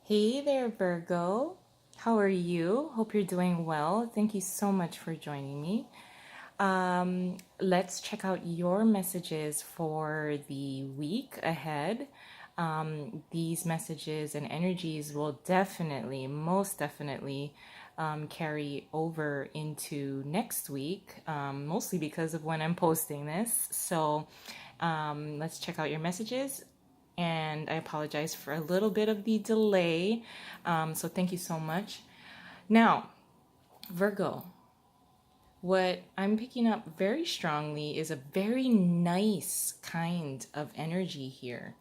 Hey there, Virgo. How are you? Hope you're doing well. Thank you so much for joining me. Let's check out your messages for the week ahead. These messages and energies will definitely, most definitely, carry over into next week, mostly because of when I'm posting this. So let's check out your messages, and I apologize for a little bit of the delay. So thank you so much. Now, Virgo, what I'm picking up very strongly is a very nice kind of energy here.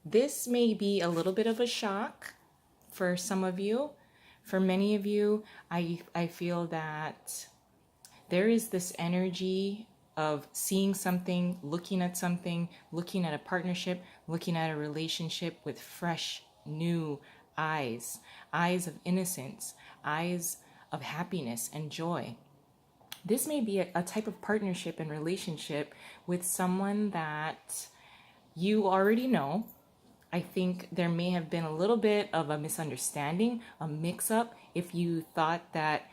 This may be a little bit of a shock for some of you. For many of you, I feel that there is this energy of seeing something, looking at a partnership, looking at a relationship with fresh, new eyes, eyes of innocence, eyes of happiness and joy. This may be a type of partnership and relationship with someone that you already know. I think there may have been a little bit of a misunderstanding, a mix up, if you thought that.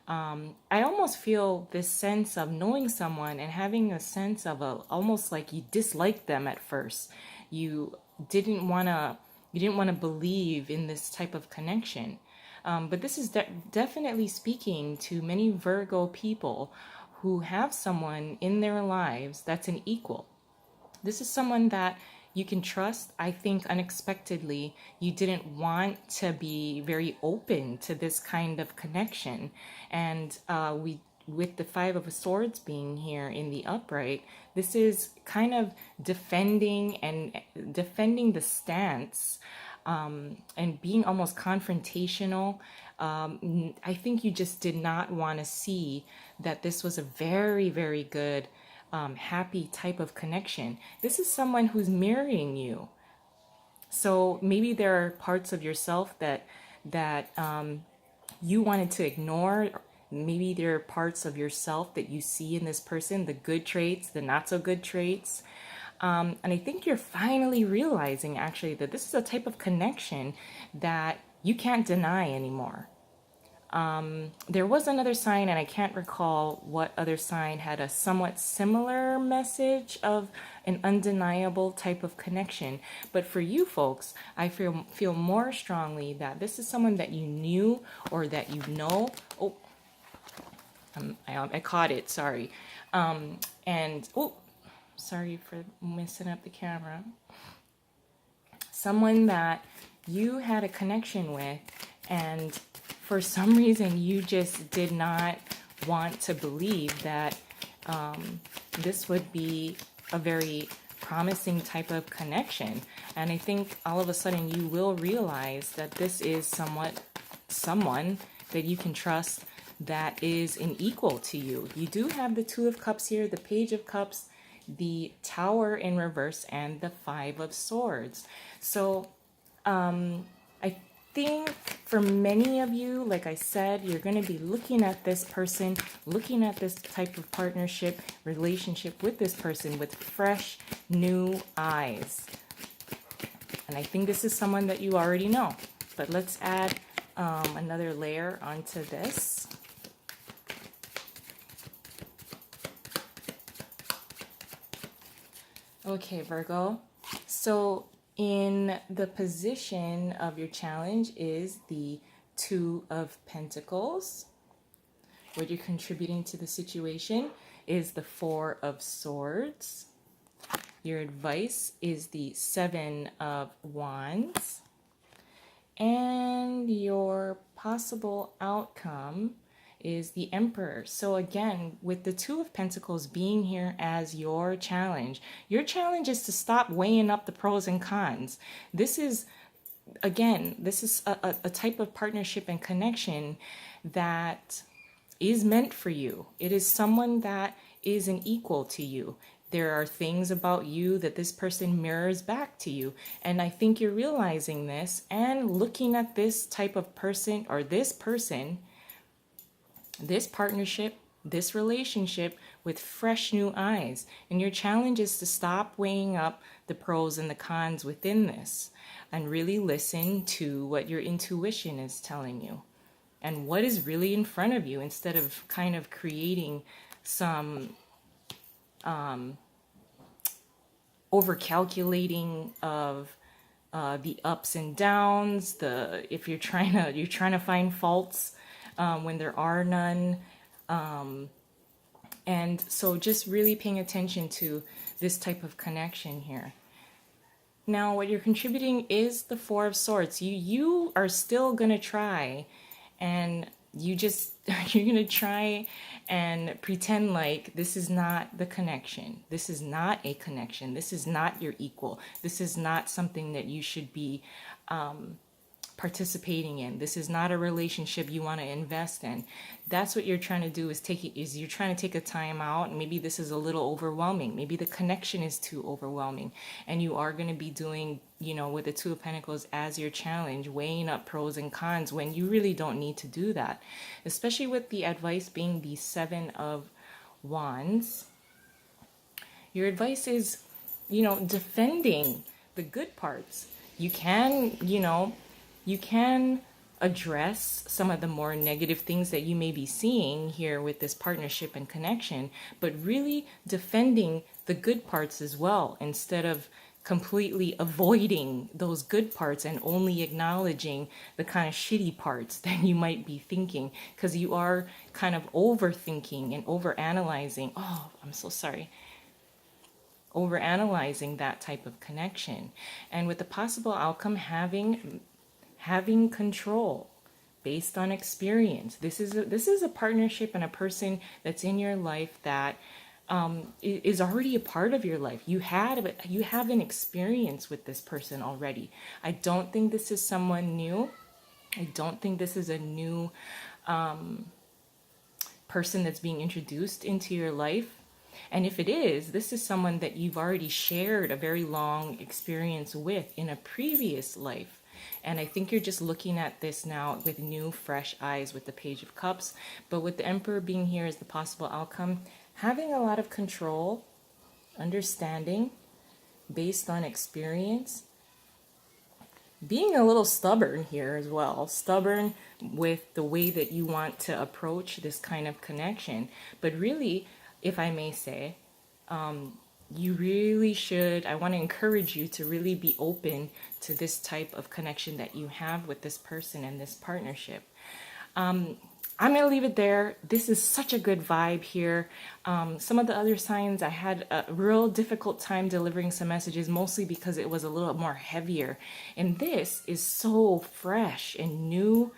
I almost feel this sense of knowing someone and having a sense of almost like you disliked them at first. You didn't want to believe in this type of connection. But this is definitely speaking to many Virgo people who have someone in their lives that's an equal. This is someone that you can trust. I think unexpectedly you didn't want to be very open to this kind of connection. And with the Five of Swords being here in the upright, this is kind of defending the stance, and being almost confrontational. I think you just did not want to see that this was a very, very good, happy type of connection. This is someone who's mirroring you. So maybe there are parts of yourself that you wanted to ignore. Maybe there are parts of yourself that you see in this person, the good traits, the not so good traits. And I think you're finally realizing actually that this is a type of connection that you can't deny anymore. There was another sign, and I can't recall what other sign had a somewhat similar message of an undeniable type of connection. But for you folks, I feel more strongly that this is someone that you knew or that you know. Oh, I caught it. Sorry. And oh, sorry for messing up the camera. Someone that you had a connection with, and for some reason you just did not want to believe that this would be a very promising type of connection. And I think all of a sudden you will realize that this is someone that you can trust, that is an equal to you. You do have the Two of Cups here, the Page of Cups, the Tower in reverse, and the Five of Swords. So I think for many of you, like I said, you're going to be looking at this person, looking at this type of partnership, relationship with this person with fresh, new eyes. And I think this is someone that you already know. But let's add another layer onto this. Okay, Virgo. So in the position of your challenge is the Two of Pentacles. What you're contributing to the situation is the Four of Swords. Your advice is the Seven of Wands. And your possible outcome is the Emperor. So again, with the Two of Pentacles being here as your challenge is to stop weighing up the pros and cons. This is, again, this is a type of partnership and connection that is meant for you. It is someone that is an equal to you. There are things about you that this person mirrors back to you. And I think you're realizing this and looking at this type of person, or this person, this partnership, this relationship with fresh new eyes. And your challenge is to stop weighing up the pros and the cons within this. and really listen to what your intuition is telling you and what is really in front of you, instead of kind of creating some over calculating of the ups and downs. If you're trying to find faults when there are none. And so just really paying attention to this type of connection here. Now, what you're contributing is the Four of Swords. You are still gonna try, and you're gonna try and pretend like this is not the connection. This is not a connection. This is not your equal. This is not something that you should be participating in. This is not a relationship you want to invest in. That's what you're trying to do, is you're trying to take a time out. Maybe this is a little overwhelming. Maybe the connection is too overwhelming, and you are going to be doing, with the Two of Pentacles as your challenge, weighing up pros and cons when you really don't need to do that, especially with the advice being the Seven of Wands. Your advice is, defending the good parts. You can address some of the more negative things that you may be seeing here with this partnership and connection, but really defending the good parts as well, instead of completely avoiding those good parts and only acknowledging the kind of shitty parts that you might be thinking, because you are kind of overthinking and overanalyzing. Oh, I'm so sorry. Overanalyzing that type of connection. And with the possible outcome having control based on experience. This is a partnership and a person that's in your life that is already a part of your life. You have an experience with this person already. I don't think this is someone new. I don't think this is a new person that's being introduced into your life. And if it is, this is someone that you've already shared a very long experience with in a previous life. And I think you're just looking at this now with new, fresh eyes with the Page of Cups. But with the Emperor being here as the possible outcome, having a lot of control, understanding, based on experience, being a little stubborn here as well. Stubborn with the way that you want to approach this kind of connection. But really, if I may say, you really should, I want to encourage you to really be open to this type of connection that you have with this person and this partnership. I'm going to leave it there. This is such a good vibe here. Some of the other signs, I had a real difficult time delivering some messages, mostly because it was a little more heavier. And this is so fresh and new,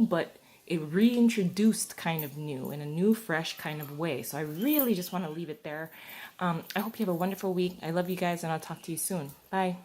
but it reintroduced kind of new in a new, fresh kind of way. So I really just want to leave it there. I hope you have a wonderful week. I love you guys, and I'll talk to you soon. Bye.